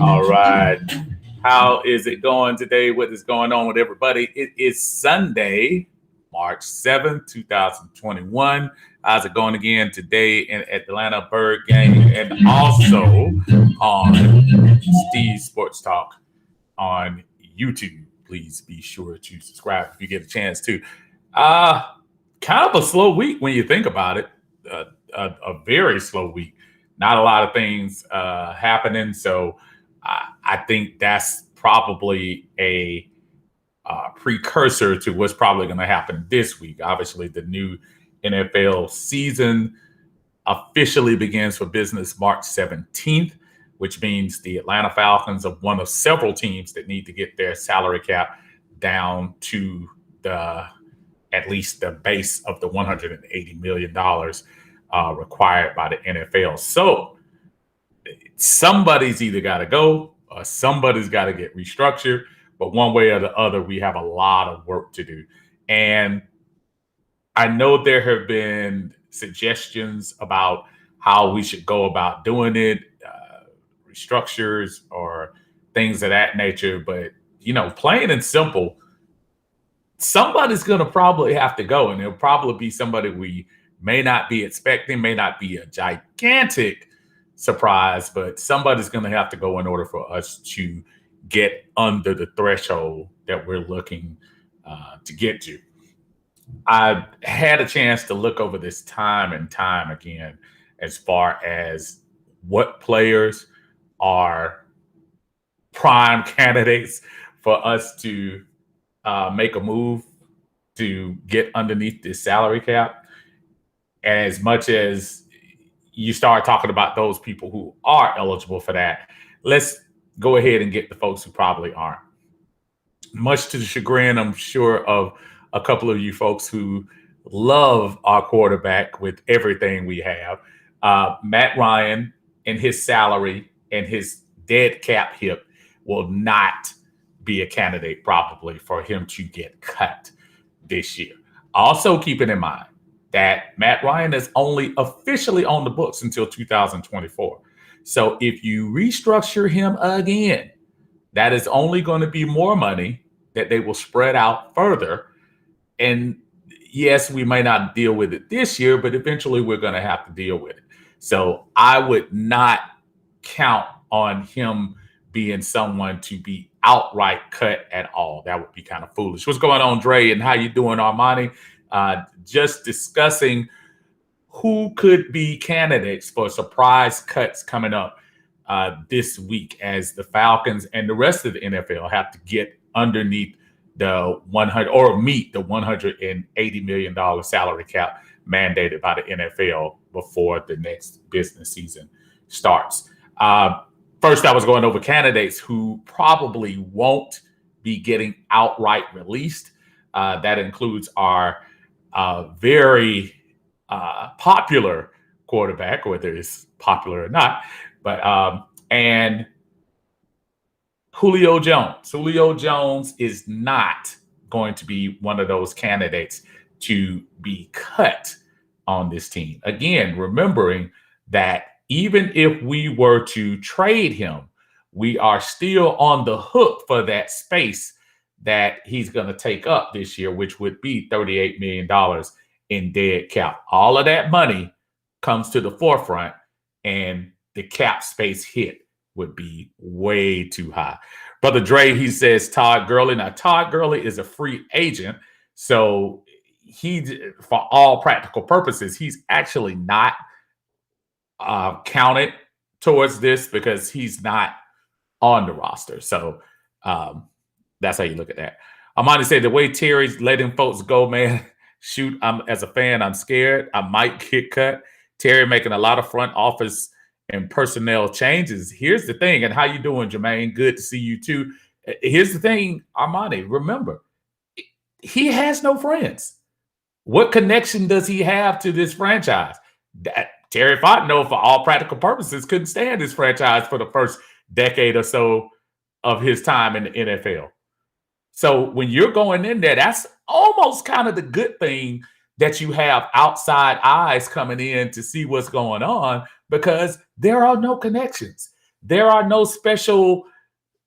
All right. How is it going today? What is going on with everybody? It is Sunday, March 7th, 2021. How's it going again today in Atlanta Bird Gaming and also on Steve Sports Talk on YouTube. Please be sure to subscribe if you get a chance to. Kind of a slow week when you think about it. A very slow week. Not a lot of things happening. So I think that's probably a precursor to what's probably going to happen this week. Obviously, the new NFL season officially begins for business March 17th, which means the Atlanta Falcons are one of several teams that need to get their salary cap down to at least the base of the $180 million required by the NFL. So somebody's either got to go or somebody's got to get restructured. But one way or the other, we have a lot of work to do. And I know there have been suggestions about how we should go about doing it, restructures or things of that nature. But, plain and simple, somebody's going to probably have to go. And it'll probably be somebody we may not be expecting, may not be a gigantic surprise, but somebody's going to have to go in order for us to get under the threshold that we're looking to get to. I had a chance to look over this time and time again as far as what players are prime candidates for us to make a move to get underneath this salary cap. And as much as you start talking about those people who are eligible for that, let's go ahead and get the folks who probably aren't. Much to the chagrin, I'm sure, of a couple of you folks who love our quarterback with everything we have. Matt Ryan and his salary and his dead cap hit will not be a candidate probably for him to get cut this year. Also keeping in mind that Matt Ryan is only officially on the books until 2024. So if you restructure him again, that is only going to be more money that they will spread out further. And yes, we may not deal with it this year, but eventually we're going to have to deal with it. So I would not count on him being someone to be outright cut at all. That would be kind of foolish. What's going on, Dre? And how you doing, Armani? Just discussing who could be candidates for surprise cuts coming up this week as the Falcons and the rest of the NFL have to get underneath the 100 or meet the $180 million salary cap mandated by the NFL before the next business season starts. First, I was going over candidates who probably won't be getting outright released. That includes our very popular quarterback, whether it's popular or not, but and Julio Jones. Julio Jones is not going to be one of those candidates to be cut on this team. Again, remembering that even if we were to trade him, we are still on the hook for that space that he's going to take up this year, which would be $38 million in dead cap. All of that money comes to the forefront, and the cap space hit would be way too high. Brother Dre, he says Todd Gurley. Now, Todd Gurley is a free agent. So for all practical purposes, he's actually not counted towards this because he's not on the roster. So that's how you look at that. Amani said the way Terry's letting folks go, man, shoot, as a fan, I'm scared I might get cut. Terry making a lot of front office and personnel changes. Here's the thing, and how you doing, Jermaine? Good to see you too. Here's the thing, Armani, remember, he has no friends. What connection does he have to this franchise? That Terry Fontenot, for all practical purposes, couldn't stand this franchise for the first decade or so of his time in the NFL. So when you're going in there, that's almost kind of the good thing that you have outside eyes coming in to see what's going on, because there are no connections. There are no special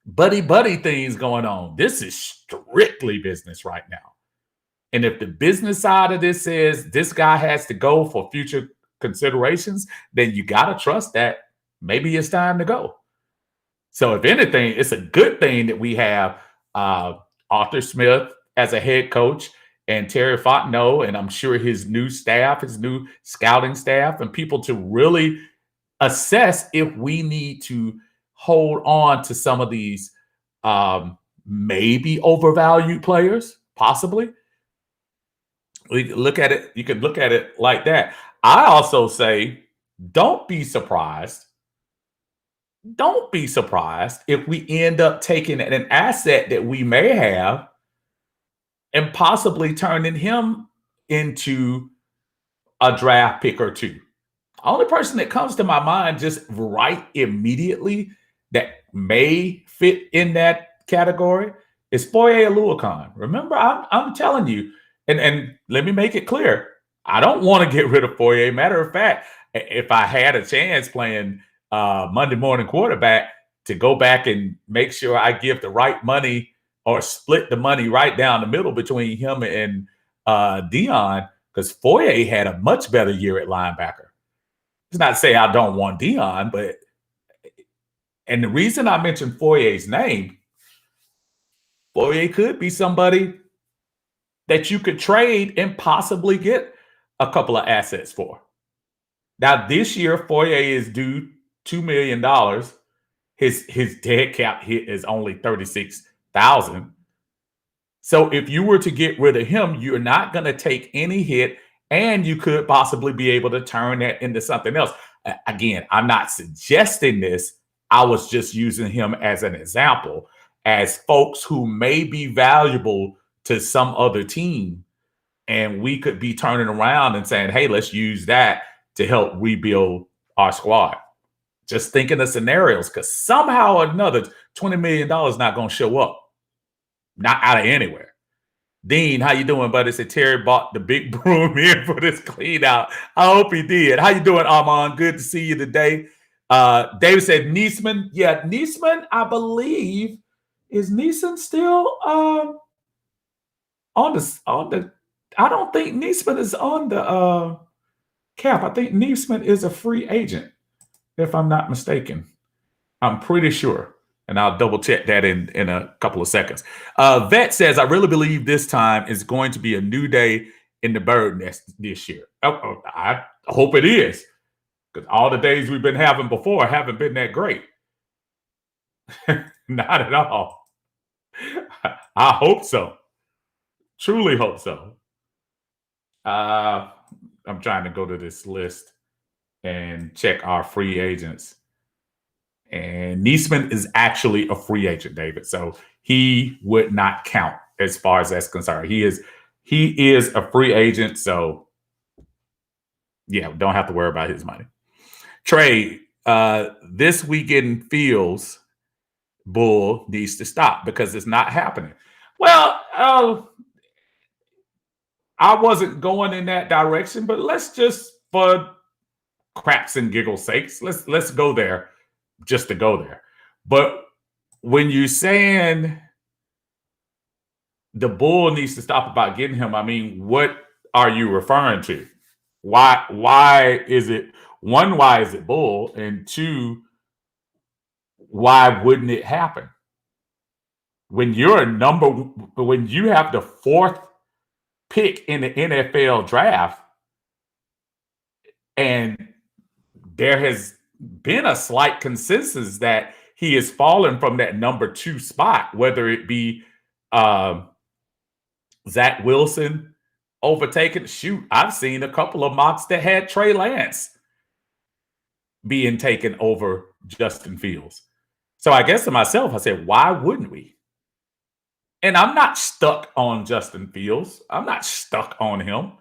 buddy things going on. This is strictly business right now. And if the business side of this says this guy has to go for future considerations, then you got to trust that maybe it's time to go. So if anything, it's a good thing that we have Arthur Smith as a head coach and Terry Fontenot, and I'm sure his new staff, his new scouting staff, and people to really assess if we need to hold on to some of these maybe overvalued players, possibly. We look at it, you could look at it like that. I also say, don't be surprised. Don't be surprised if we end up taking an asset that we may have and possibly turning him into a draft pick or two. The only person that comes to my mind just right immediately that may fit in that category is Foye Oluokun. Remember, I'm telling you, and let me make it clear, I don't want to get rid of Foye. Matter of fact, if I had a chance playing Monday morning quarterback, to go back and make sure I give the right money or split the money right down the middle between him and Dion, because Foye had a much better year at linebacker. It's not to say I don't want Dion, but and the reason I mentioned Foye's name, Foye could be somebody that you could trade and possibly get a couple of assets for. Now, this year, Foye is due $2 million. His dead cap hit is only $36,000. So if you were to get rid of him, you're not going to take any hit, and you could possibly be able to turn that into something else. Again, I'm not suggesting this. I was just using him as an example, as folks who may be valuable to some other team, and we could be turning around and saying, hey, let's use that to help rebuild our squad. Just thinking of scenarios, because somehow or another, $20 million not going to show up. Not out of anywhere. Dean, how you doing, buddy? Said Terry bought the big broom in for this clean out. I hope he did. How you doing, Armand? Good to see you today. David said Neesman. Yeah, Neesman, I believe, is Neesman still on the I don't think Neesman is on the cap. I think Neesman is a free agent, if I'm not mistaken. I'm pretty sure. And I'll double check that in a couple of seconds. Vet says, I really believe this time is going to be a new day in the bird nest this year. I hope it is, because all the days we've been having before haven't been that great. Not at all. I hope so. Truly hope so. I'm trying to go to this list and check our free agents. And Niesman is actually a free agent, David. So he would not count as far as that's concerned. He is a free agent. So yeah, don't have to worry about his money. Trey, this weekend feels bull needs to stop because it's not happening. Well, I wasn't going in that direction, but let's just, for craps and giggles sakes, let's go there just to go there. But when you're saying the bull needs to stop about getting him, I mean, what are you referring to? Why is it, one, why is it bull? And two, why wouldn't it happen? When when you have the fourth pick in the NFL draft, and there has been a slight consensus that he has fallen from that number 2 spot, whether it be Zach Wilson overtaken. Shoot, I've seen a couple of mocks that had Trey Lance being taken over Justin Fields. So I guess to myself, I said, why wouldn't we? And I'm not stuck on Justin Fields. I'm not stuck on him.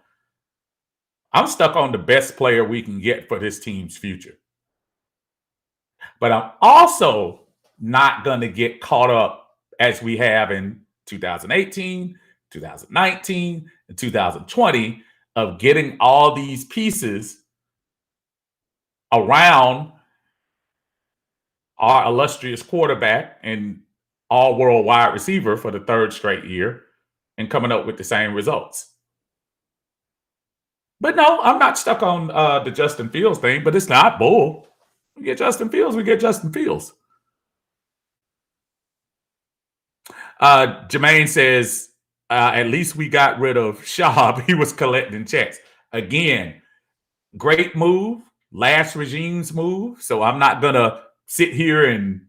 I'm stuck on the best player we can get for this team's future. But I'm also not going to get caught up as we have in 2018, 2019, and 2020 of getting all these pieces around our illustrious quarterback and all-world wide receiver for the third straight year and coming up with the same results. But no, I'm not stuck on the Justin Fields thing, but it's not bull. We get Justin Fields, we get Justin Fields. Jermaine says, at least we got rid of Schaub. He was collecting checks. Again, great move, last regime's move. So I'm not going to sit here and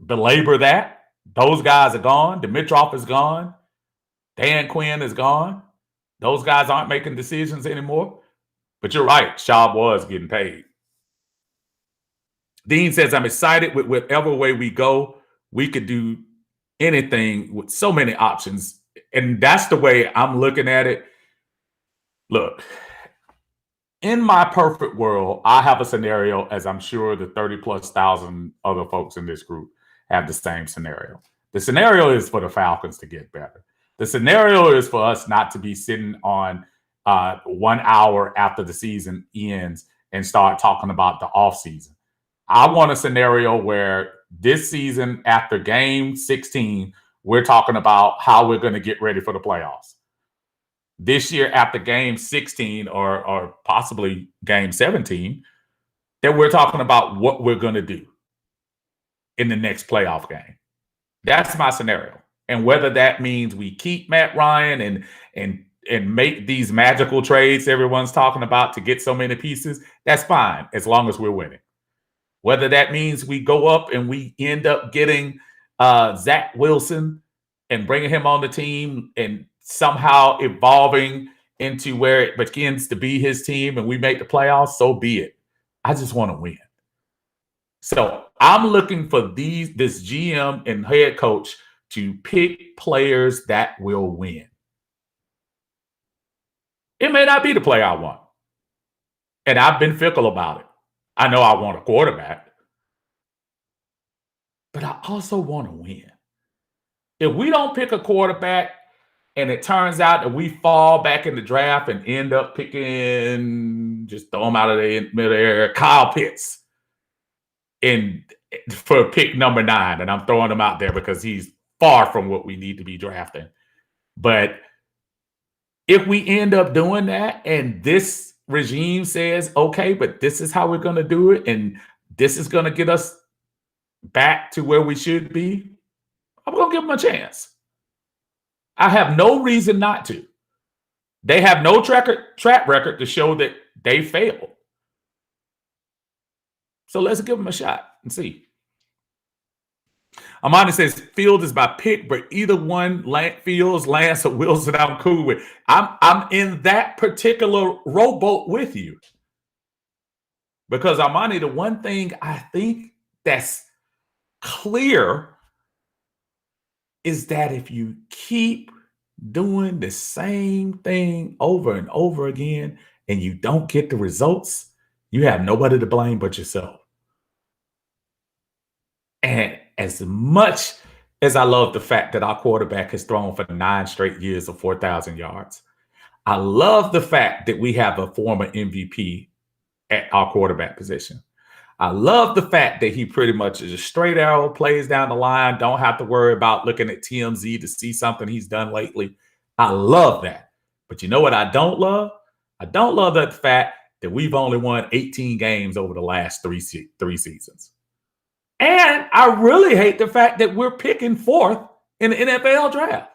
belabor that. Those guys are gone. Dimitroff is gone. Dan Quinn is gone. Those guys aren't making decisions anymore. But you're right. Schaub was getting paid. Dean says, I'm excited with whatever way we go. We could do anything with so many options. And that's the way I'm looking at it. Look, in my perfect world, I have a scenario, as I'm sure the 30,000+ other folks in this group have the same scenario. The scenario is for the Falcons to get better. The scenario is for us not to be sitting on 1 hour after the season ends and start talking about the offseason. I want a scenario where this season, after game 16, we're talking about how we're going to get ready for the playoffs. This year, after game 16 or possibly game 17, that we're talking about what we're going to do in the next playoff game. That's my scenario. And whether that means we keep Matt Ryan and make these magical trades everyone's talking about to get so many pieces, that's fine as long as we're winning. Whether that means we go up and we end up getting Zach Wilson and bringing him on the team and somehow evolving into where it begins to be his team and we make the playoffs, so be it. I just want to win. So I'm looking for this GM and head coach to pick players that will win. It may not be the player I want. And I've been fickle about it. I know I want a quarterback, but I also want to win. If we don't pick a quarterback and it turns out that we fall back in the draft and end up picking, just throw him out of the midair, Kyle Pitts for pick number 9, and I'm throwing him out there because he's far from what we need to be drafting. But if we end up doing that and this regime says, okay, but this is how we're going to do it, and this is going to get us back to where we should be, I'm going to give them a chance. I have no reason not to. They have no track record to show that they failed. So let's give them a shot and see. Amanda says Field is my pick, but either one, Fields, Lance, or Wilson, I'm cool with. I'm in that particular rowboat with you. Because Armani, the one thing I think that's clear is that if you keep doing the same thing over and over again and you don't get the results, you have nobody to blame but yourself. And as much as I love the fact that our quarterback has thrown for 9 straight years of 4,000 yards, I love the fact that we have a former MVP at our quarterback position. I love the fact that he pretty much is a straight arrow, plays down the line, don't have to worry about looking at TMZ to see something he's done lately. I love that. But you know what I don't love? I don't love the fact that we've only won 18 games over the last three seasons. And I really hate the fact that we're picking fourth in the NFL draft.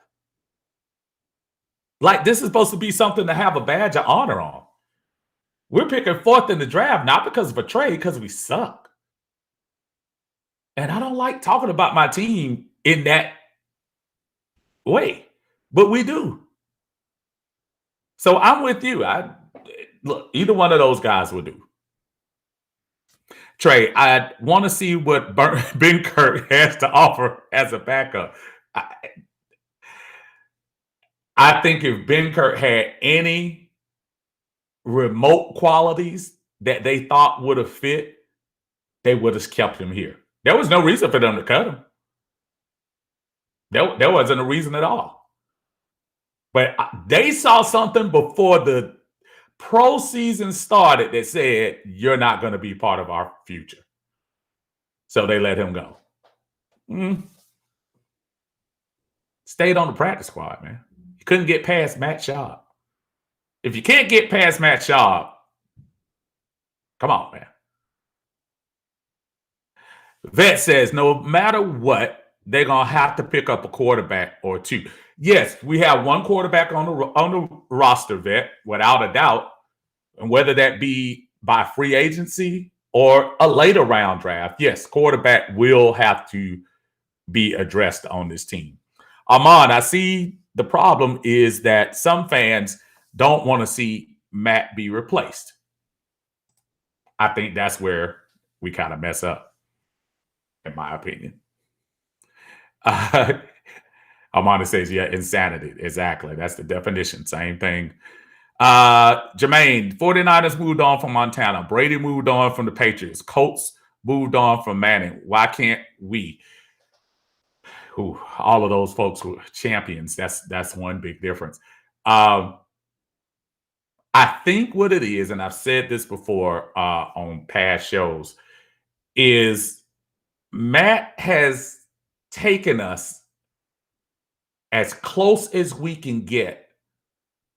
Like this is supposed to be something to have a badge of honor on. We're picking fourth in the draft, not because of a trade, because we suck. And I don't like talking about my team in that way, but we do. So I'm with you. Look, either one of those guys will do. Trey, I want to see what Ben Kirk has to offer as a backup. I think if Ben Kirk had any remote qualities that they thought would have fit, they would have kept him here. There was no reason for them to cut him. There wasn't a reason at all. But they saw something before the pro season started that said, you're not going to be part of our future. So they let him go. Stayed on the practice squad, man. You couldn't get past Matt Schaub. If you can't get past Matt Schaub, come on, man. Vet says no matter what, they're gonna have to pick up a quarterback or two. Yes, we have one quarterback on the roster, Vet, without a doubt, and whether that be by free agency or a later round draft, yes, quarterback will have to be addressed on this team. Armand, I see the problem is that some fans don't want to see Matt be replaced. I think that's where we kind of mess up, in my opinion. Armand says, yeah, insanity. Exactly. That's the definition. Same thing. Jermaine, 49ers moved on from Montana. Brady moved on from the Patriots. Colts moved on from Manning. Why can't we? All of those folks were champions. That's one big difference. I think what it is, and I've said this before on past shows, is Matt has taken us as close as we can get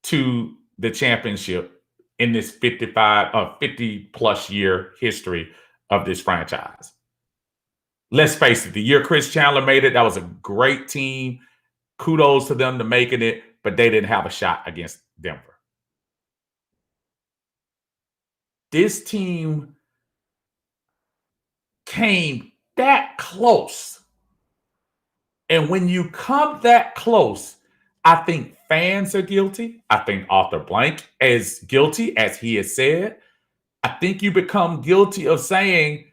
to the championship in this 50 plus year history of this franchise. Let's face it, the year Chris Chandler made it, that was a great team. Kudos to them to making it, but they didn't have a shot against Denver. This team came that close. And when you come that close, I think fans are guilty. I think Arthur Blank is guilty, as he has said. I think you become guilty of saying,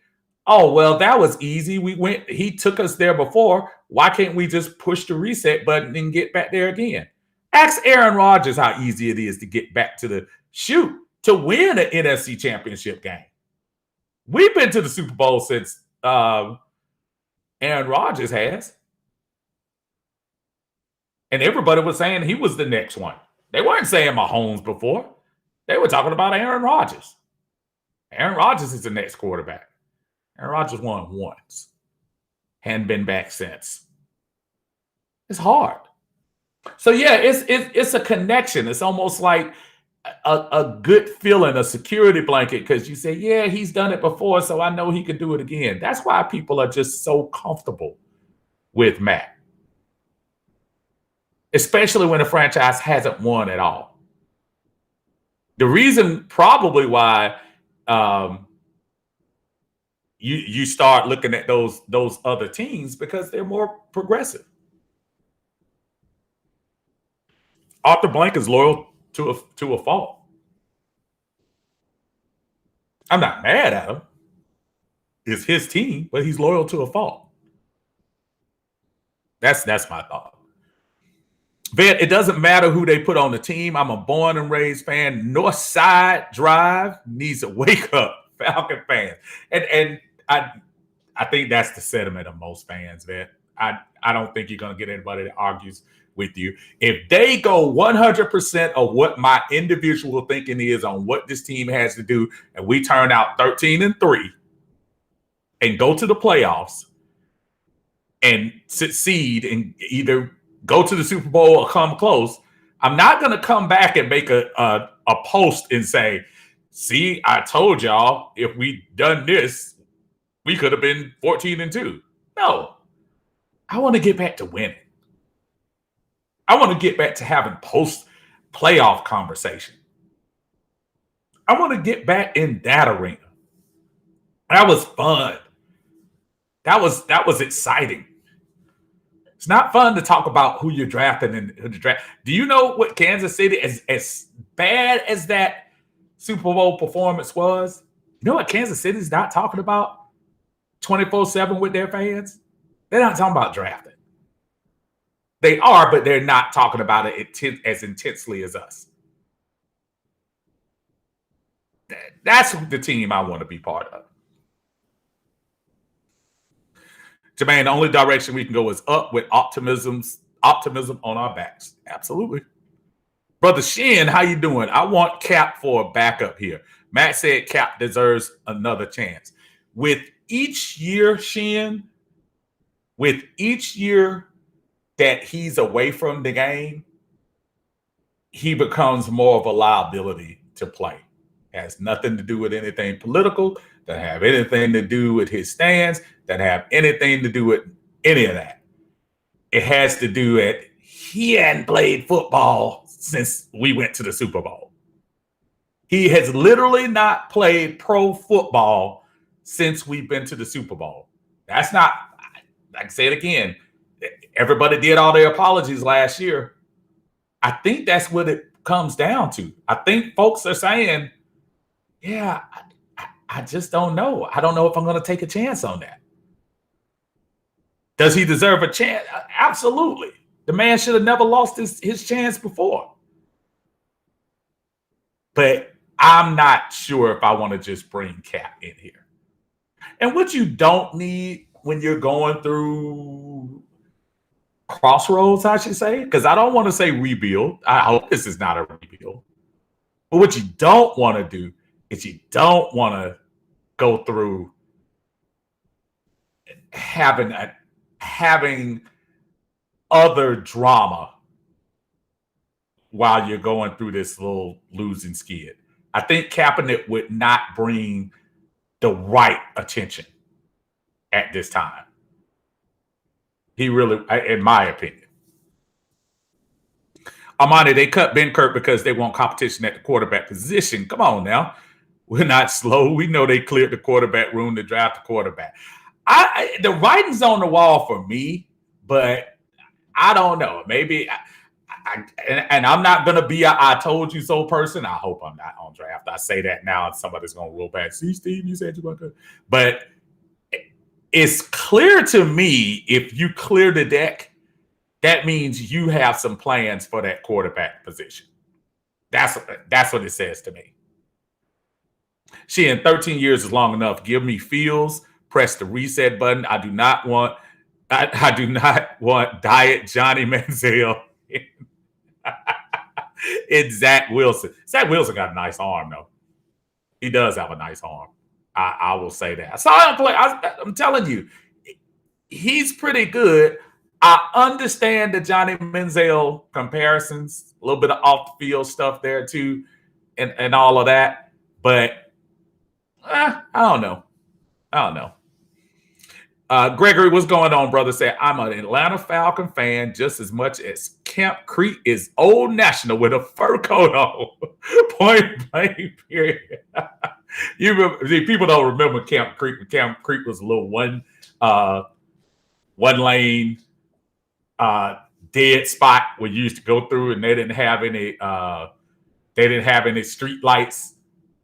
oh, well, that was easy. He took us there before. Why can't we just push the reset button and get back there again? Ask Aaron Rodgers how easy it is to get back to the shoot to win an NFC championship game. We've been to the Super Bowl since Aaron Rodgers has. And everybody was saying he was the next one. They weren't saying Mahomes before. They were talking about Aaron Rodgers. Aaron Rodgers is the next quarterback. Aaron Rodgers won once. Hadn't been back since. It's hard. So, yeah, it's a connection. It's almost like a good feeling, a security blanket, because you say, yeah, he's done it before, so I know he could do it again. That's why people are just so comfortable with Matt, especially when the franchise hasn't won at all. The reason probably why you start looking at those other teams because they're more progressive. Arthur Blank is loyal to a fault. I'm not mad at him. It's his team, but he's loyal to a fault. That's my thought. Vet, it doesn't matter who they put on the team. I'm a born and raised fan. North Side Drive needs to wake up, Falcon fans. And I think that's the sentiment of most fans, Vet. I don't think you're gonna get anybody that argues with you. If they go 100% of what my individual thinking is on what this team has to do, and we turn out 13-3 and go to the playoffs and succeed and either go to the Super Bowl or come close, I'm not going to come back and make a post and say, see, I told y'all if we done this, we could have been 14-2. No, I want to get back to winning. I want to get back to having post-playoff conversation. I want to get back in that arena. That was fun. That was exciting. It's not fun to talk about who you're drafting and who to draft. Do you know what Kansas City, as bad as that Super Bowl performance was, you know what Kansas City's not talking about 24/7 with their fans? They're not talking about drafting. They are, but they're not talking about it as intensely as us. That's the team I want to be part of. Jermaine, the only direction we can go is up with optimism on our backs. Absolutely. Brother Shin, how you doing? I want Cap for a backup here. Matt said Cap deserves another chance. With each year, Shin, with each year that he's away from the game, he becomes more of a liability to play. It has nothing to do with anything political, doesn't have anything to do with his stance, doesn't have anything to do with any of that. It has to do with he hadn't played football since we went to the Super Bowl. He has literally not played pro football since we've been to the Super Bowl. That's not, I can say it again, everybody did all their apologies last year. I think that's what it comes down to. I think folks are saying, yeah, I just don't know. I don't know if I'm going to take a chance on that. Does he deserve a chance? Absolutely. The man should have never lost his chance before. But I'm not sure if I want to just bring Cap in here. And what you don't need when you're going through crossroads, I should say, because I don't want to say rebuild. I hope this is not a rebuild. But what you don't want to do is you don't want to go through having other drama while you're going through this little losing skid. I think Kaepernick would not bring the right attention at this time. He really, in my opinion. Armani, they cut Ben Kirk because they want competition at the quarterback position. Come on now. We're not slow. We know they cleared the quarterback room to draft the quarterback. The writing's on the wall for me, but I don't know. Maybe, and I'm not going to be a I told you so person. I hope I'm not on draft. I say that now and somebody's going to roll back. See, Steve, you said you were good. But it's clear to me if you clear the deck, that means you have some plans for that quarterback position. That's what it says to me. She in 13 years is long enough. Give me feels. Press the reset button. I do not want diet Johnny Manziel it's Zach Wilson. Zach Wilson got a nice arm, though. He does have a nice arm. I will say that. I saw him play. I'm telling you, he's pretty good. I understand the Johnny Manziel comparisons, a little bit of off-the-field stuff there, too, and all of that. But I don't know. Gregory, what's going on, brother? Say, I'm an Atlanta Falcon fan just as much as Camp Creek is Old National with a fur coat on. Point blank, period. People don't remember Camp Creek. Camp Creek was a little one lane dead spot we used to go through, and they didn't have any street lights.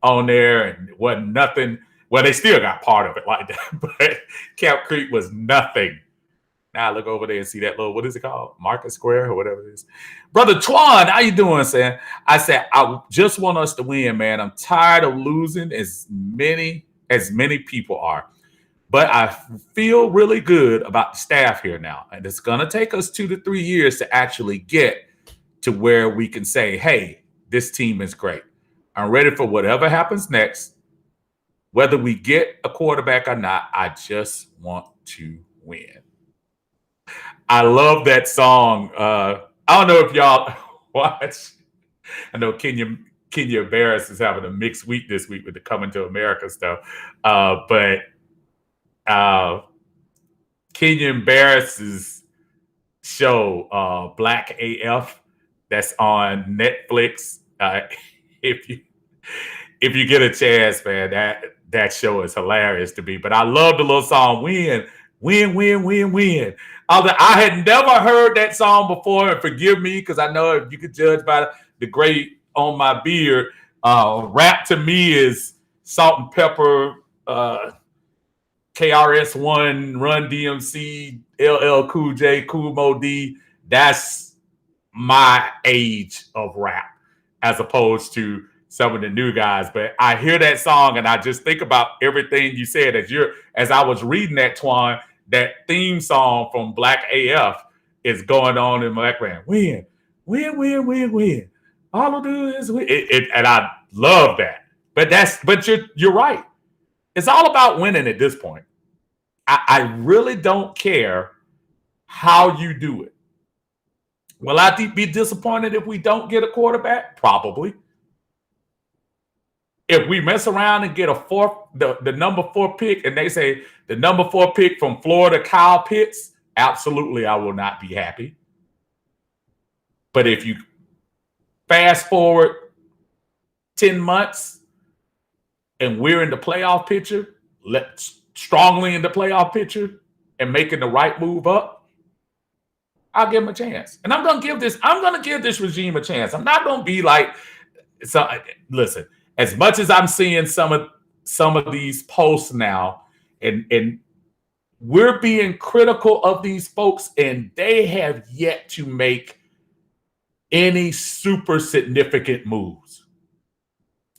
on there, and it wasn't nothing. Well, they still got part of it like that, but Camp Creek was nothing. Now I look over there and see that little, what is it called? Market Square or whatever it is. Brother Twan, how you doing, Sam? I said, I just want us to win, man. I'm tired of losing as many people are. But I feel really good about the staff here now. And it's going to take us 2 to 3 years to actually get to where we can say, hey, this team is great. I'm ready for whatever happens next. Whether we get a quarterback or not, I just want to win. I love that song. I don't know if y'all watch. I know Kenya Barris is having a mixed week this week with the Coming to America stuff. But Kenyon Barris's show, Black AF, that's on Netflix. If you get a chance, man, that show is hilarious to me. But I love the little song, win, win, win, win, win. I had never heard that song before, and forgive me, because I know if you could judge by the gray on my beard, rap to me is Salt and Pepper, KRS-One, Run DMC, LL Cool J, Kool Moe Dee. That's my age of rap, as opposed to some of the new guys. But I hear that song and I just think about everything you said as I was reading that, Twan. That theme song from Black AF is going on in my background. Win, win, win, win, win. All I do is win. And I love that. But you're right. It's all about winning at this point. I really don't care how you do it. Will I be disappointed if we don't get a quarterback? Probably. If we mess around and get the number 4 pick, and they say the number 4 pick from Florida, Kyle Pitts, absolutely I will not be happy. But if you fast forward 10 months and we're in the playoff picture, strongly in the playoff picture and making the right move up, I'll give him a chance. And I'm gonna give this regime a chance. I'm not gonna be like, so listen. As much as I'm seeing some of these posts now, and we're being critical of these folks, and they have yet to make any super significant moves.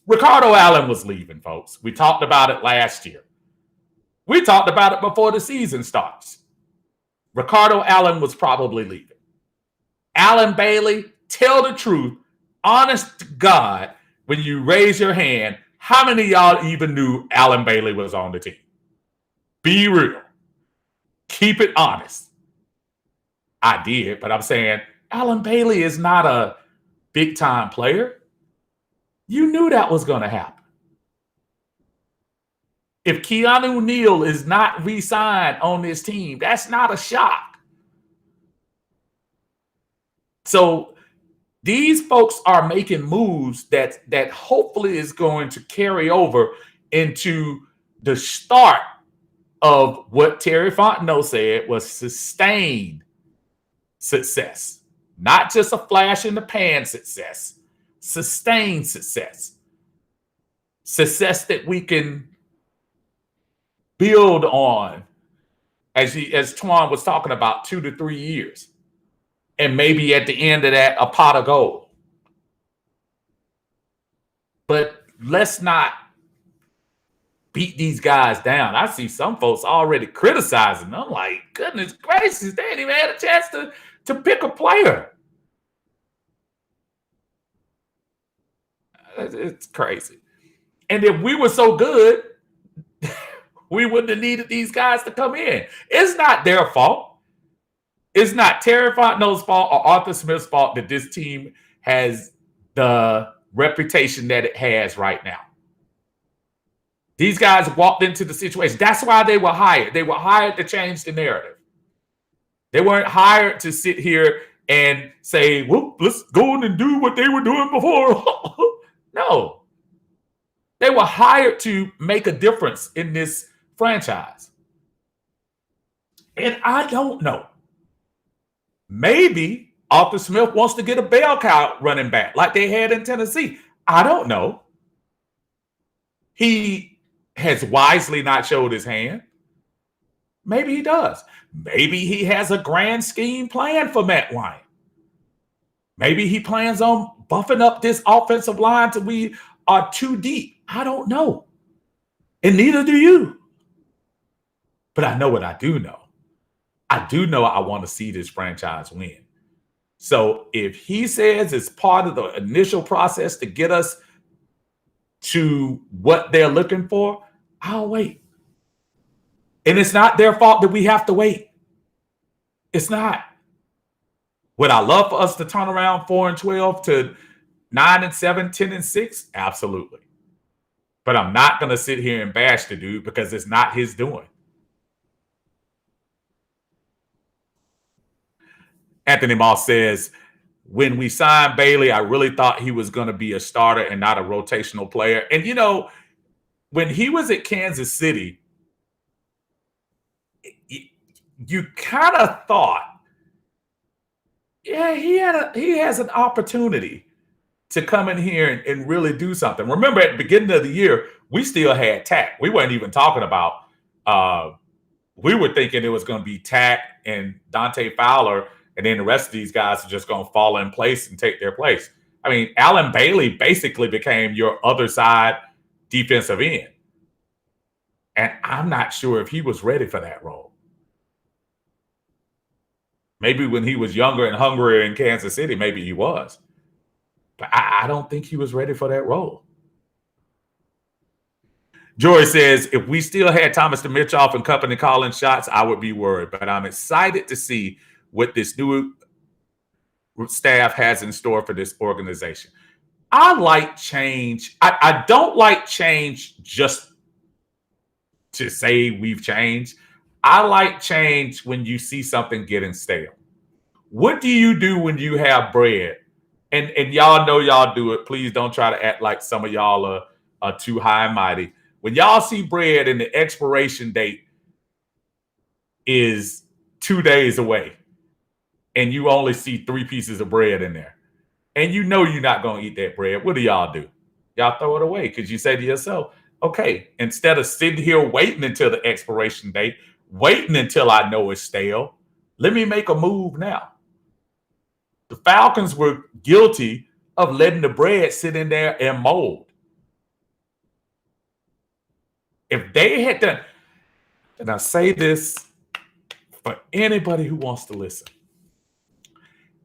Ricardo Allen was leaving, folks. We talked about it last year. We talked about it before the season starts. Ricardo Allen was probably leaving. Alan Bailey, tell the truth, honest to God, when you raise your hand, how many of y'all even knew Alan Bailey was on the team? Be real. Keep it honest. I did, but I'm saying Alan Bailey is not a big-time player. You knew that was going to happen. If Keanu Neal is not re-signed on this team, that's not a shock. So these folks are making moves that hopefully is going to carry over into the start of what Terry Fontenot said was sustained success. Not just a flash in the pan success. Sustained success. Success that we can build on, as Twan was talking about, 2 to 3 years. And maybe at the end of that, a pot of gold. But let's not beat these guys down. I see some folks already criticizing them. I'm like, goodness gracious, they ain't even had a chance to pick a player. It's crazy. And if we were so good, we wouldn't have needed these guys to come in. It's not their fault. It's not Terry Fontenot's fault or Arthur Smith's fault that this team has the reputation that it has right now. These guys walked into the situation. That's why they were hired. They were hired to change the narrative. They weren't hired to sit here and say, well, let's go in and do what they were doing before. No. They were hired to make a difference in this franchise. And I don't know. Maybe Arthur Smith wants to get a bell cow running back like they had in Tennessee. I don't know. he has wisely not showed his hand. Maybe he does. Maybe he has a grand scheme plan for Matt Ryan. Maybe he plans on buffing up this offensive line till we are too deep. I don't know. And neither do you. But I know what I do know. I do know I want to see this franchise win. So if he says it's part of the initial process to get us to what they're looking for, I'll wait. And it's not their fault that we have to wait. It's not. Would I love for us to turn around 4-12 to 9-7, 10-6? Absolutely. But I'm not going to sit here and bash the dude because it's not his doing. Anthony Moss says, when we signed Bailey, I really thought he was going to be a starter and not a rotational player. And, you know, when he was at Kansas City, you kind of thought, yeah, he has an opportunity to come in here and really do something. Remember, at the beginning of the year, we still had Tack. We weren't even talking about we were thinking it was going to be Tack and Dante Fowler, and then the rest of these guys are just going to fall in place and take their place. I mean, Allen Bailey basically became your other side defensive end. And I'm not sure if he was ready for that role. Maybe when he was younger and hungrier in Kansas City, maybe he was. But I don't think he was ready for that role. Joy says, if we still had Thomas Dimitroff and company calling shots, I would be worried. But I'm excited to see what this new staff has in store for this organization. I like change. I don't like change just to say we've changed. I like change when you see something getting stale. What do you do when you have bread? And y'all know y'all do it. Please don't try to act like some of y'all are too high and mighty. When y'all see bread and the expiration date is 2 days away and you only see 3 pieces of bread in there and you know you're not going to eat that bread, what do? Y'all throw it away because you say to yourself, okay, instead of sitting here waiting until the expiration date, waiting until I know it's stale, let me make a move now. The Falcons were guilty of letting the bread sit in there and mold. If they had done, and I say this for anybody who wants to listen,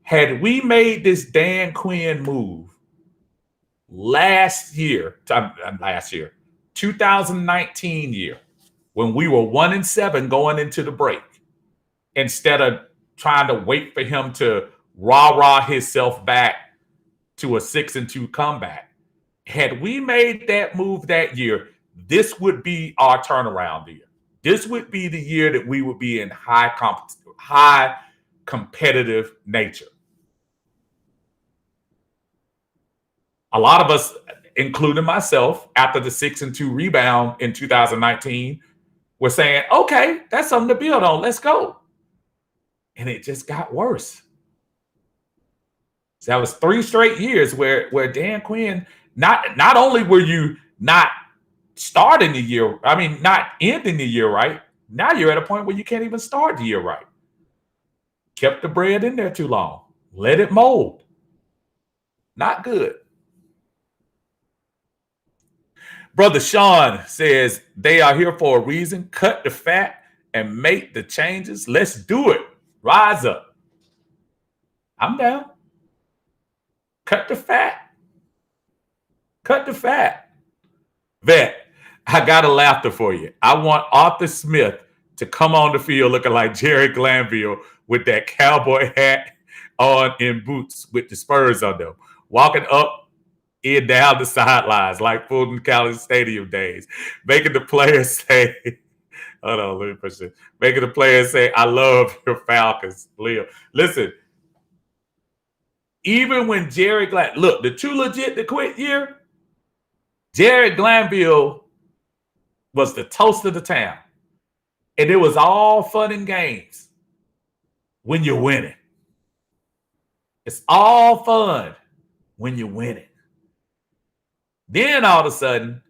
had we made this Dan Quinn move last year, 2019 year, when we were 1-7 going into the break, instead of trying to wait for him to rah-rah himself back to a 6-2 comeback, had we made that move that year, this would be our turnaround year. This would be the year that we would be in high competitive nature. A lot of us, including myself, after the 6-2 rebound in 2019, were saying, okay, that's something to build on. Let's go. And it just got worse. So that was 3 straight years where Dan Quinn, not only were you not starting the year, not ending the year right, now you're at a point where you can't even start the year right. Kept the bread in there too long. Let it mold. Not good. Brother Sean says, they are here for a reason. Cut the fat and make the changes. Let's do it. Rise up. I'm down. Cut the fat. Cut the fat. Vet, I got a laughter for you. I want Arthur Smith to come on the field looking like Jerry Glanville with that cowboy hat on and boots with the spurs on them, walking up and down the sidelines like Fulton County Stadium days, making the players say, hold on, let me push it. Making the players say, I love your Falcons, Leo. Listen, even when Jerry Glanville, look, the too legit to quit year, Jerry Glanville was the toast of the town. And it was all fun and games when you're winning. It's all fun when you're winning. Then all of a sudden,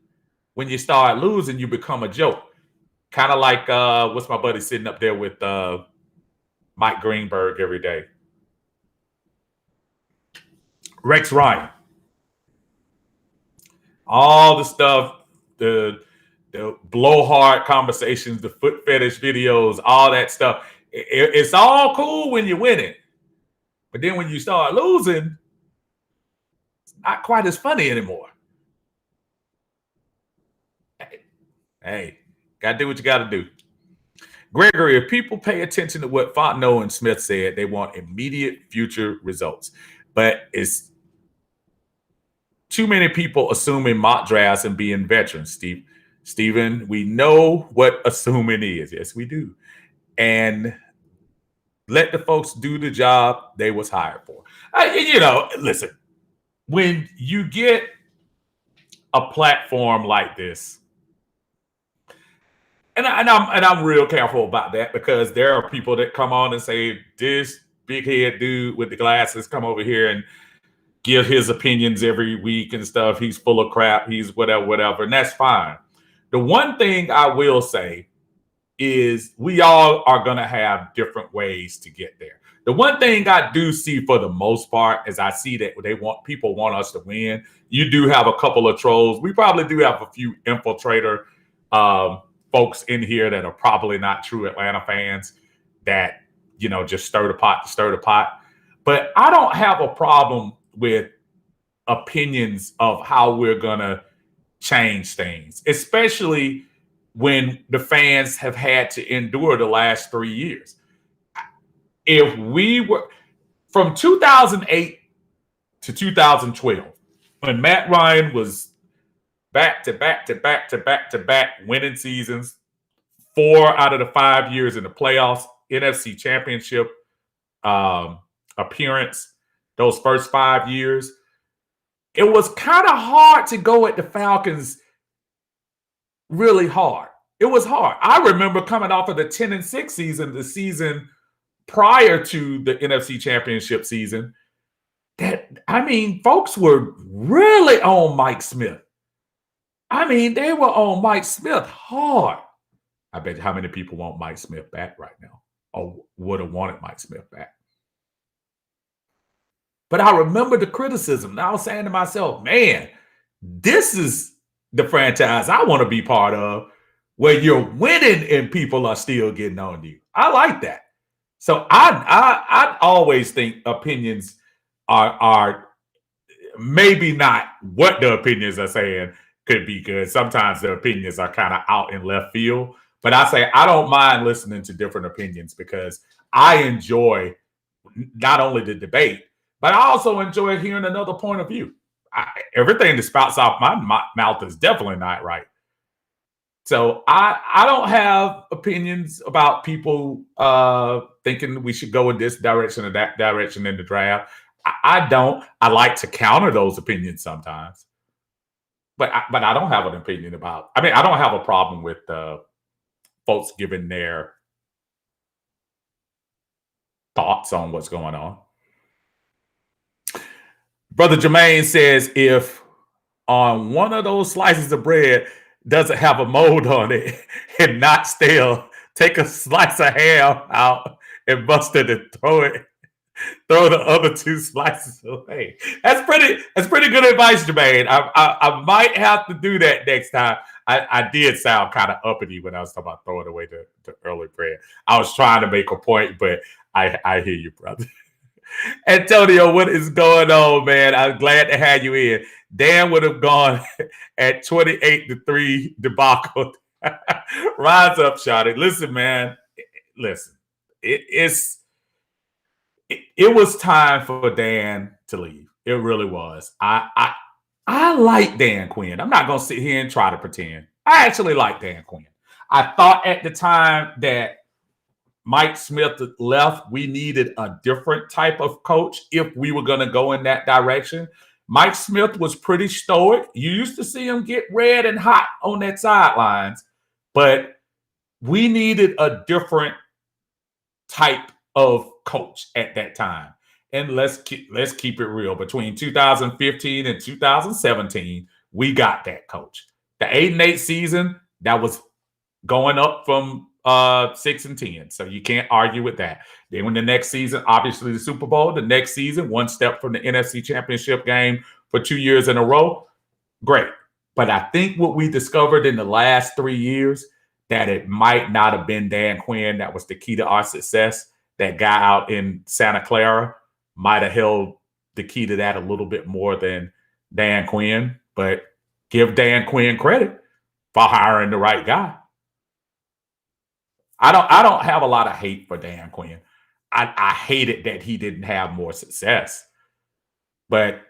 when you start losing, you become a joke. Kind of like what's my buddy sitting up there with Mike Greenberg every day? Rex Ryan. All the stuff, the blowhard conversations, the foot fetish videos, all that stuff. It's all cool when you're winning. But then when you start losing, it's not quite as funny anymore. Hey, gotta do what you gotta do. Gregory, if people pay attention to what Fontenot and Smith said, they want immediate future results. But it's too many people assuming mock drafts and being veterans, Stephen, we know what assuming is. Yes, we do. And let the folks do the job they was hired for. Listen, when you get a platform like this, and I'm real careful about that, because there are people that come on and say, this big head dude with the glasses come over here and give his opinions every week and stuff. He's full of crap. He's whatever. And that's fine. The one thing I will say is we all are going to have different ways to get there. The one thing I do see for the most part is I see that people want us to win. You do have a couple of trolls. We probably do have a few infiltrator folks in here that are probably not true Atlanta fans that, just stir the pot to stir the pot. But I don't have a problem with opinions of how we're going to change things, especially when the fans have had to endure the last 3 years. If we were from 2008 to 2012, when Matt Ryan was back to back winning seasons, 4 out of the 5 years in the playoffs, NFC Championship appearance, those first 5 years, it was kind of hard to go at the Falcons really hard. It was hard. I remember coming off of the 10-6 season, the season prior to the NFC Championship season, folks were really on Mike Smith. They were on Mike Smith hard. I bet how many people want Mike Smith back right now, or would have wanted Mike Smith back. But I remember the criticism. And I was saying to myself, man, this is the franchise I want to be part of, where you're winning and people are still getting on you. I like that. So I always think opinions are maybe not what the opinions are saying could be good. Sometimes the opinions are kind of out in left field. But I say I don't mind listening to different opinions, because I enjoy not only the debate, but I also enjoy hearing another point of view. Everything that spouts off my mouth is definitely not right. So I don't have opinions about people thinking we should go in this direction or that direction in the draft. I don't. I like to counter those opinions sometimes. But I don't have an opinion about. I don't have a problem with folks giving their thoughts on what's going on. Brother Jermaine says, if on one of those slices of bread doesn't have a mold on it and not stale, take a slice of ham out and bust it and throw the other 2 slices away. That's pretty good advice, Jermaine. I might have to do that next time. I did sound kind of uppity when I was talking about throwing away the early bread. I was trying to make a point, but I hear you, brother. Antonio, what is going on, man? I'm glad to have you in. Dan would have gone at 28-3 debacle. Rise up, Shotty. Listen, man. Listen, it was time for Dan to leave. It really was. I like Dan Quinn. I'm not going to sit here and try to pretend. I actually like Dan Quinn. I thought at the time that Mike Smith left, we needed a different type of coach if we were going to go in that direction. Mike Smith was pretty stoic. You used to see him get red and hot on that sidelines, but we needed a different type of coach at that time. And let's keep it real. Between 2015 and 2017, we got that coach. The 8-8 season, that was going up from 6-10. So you can't argue with that. Then when the next season, obviously the Super Bowl, the next season, one step from the NFC Championship game for 2 years in a row. Great. But I think what we discovered in the last 3 years, that it might not have been Dan Quinn that was the key to our success. That guy out in Santa Clara might have held the key to that a little bit more than Dan Quinn. But give Dan Quinn credit for hiring the right guy. I don't have a lot of hate for Dan Quinn. I hated that he didn't have more success. But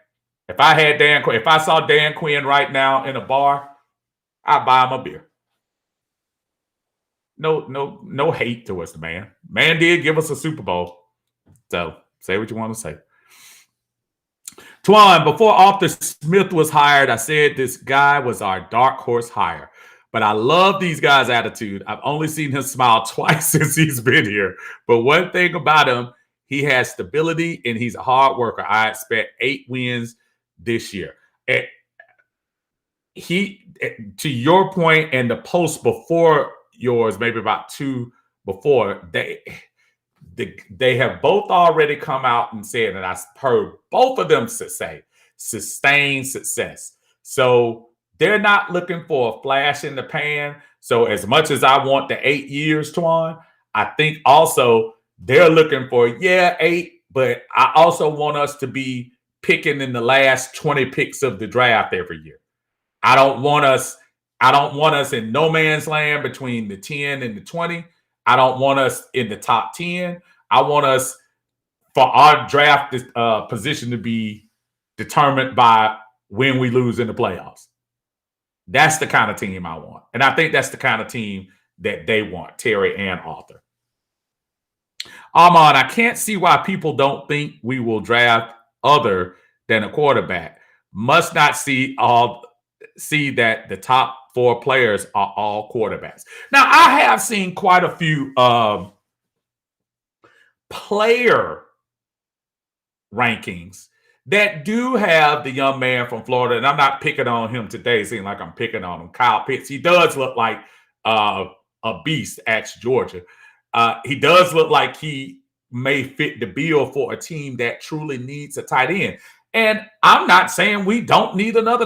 if I saw Dan Quinn right now in a bar, I'd buy him a beer. No hate towards the man. Man did give us a Super Bowl. So say what you want to say. Twan, before Arthur Smith was hired, I said this guy was our dark horse hire. But I love these guys' attitude. I've only seen him smile twice since he's been here. But one thing about him, he has stability and he's a hard worker. I expect 8 wins this year. And to your point, and the post before yours, maybe about 2 before, they have both already come out and said, and I heard both of them say, sustained success. So they're not looking for a flash in the pan. So as much as I want the 8 years, Twan, I think also they're looking for, 8, but I also want us to be picking in the last 20 picks of the draft every year. I don't want us in no man's land between the 10 and the 20. I don't want us in the top 10. I want us for our draft position to be determined by when we lose in the playoffs. That's the kind of team I want. And I think that's the kind of team that they want, Terry and Arthur. Armand, I can't see why people don't think we will draft other than a quarterback. Must not see that the top 4 players are all quarterbacks. Now, I have seen quite a few player rankings that do have the young man from Florida, and I'm not picking on him today. It seems like I'm picking on him. Kyle Pitts. He does look like a beast at Georgia. He does look like he may fit the bill for a team that truly needs a tight end. And I'm not saying we don't need another tight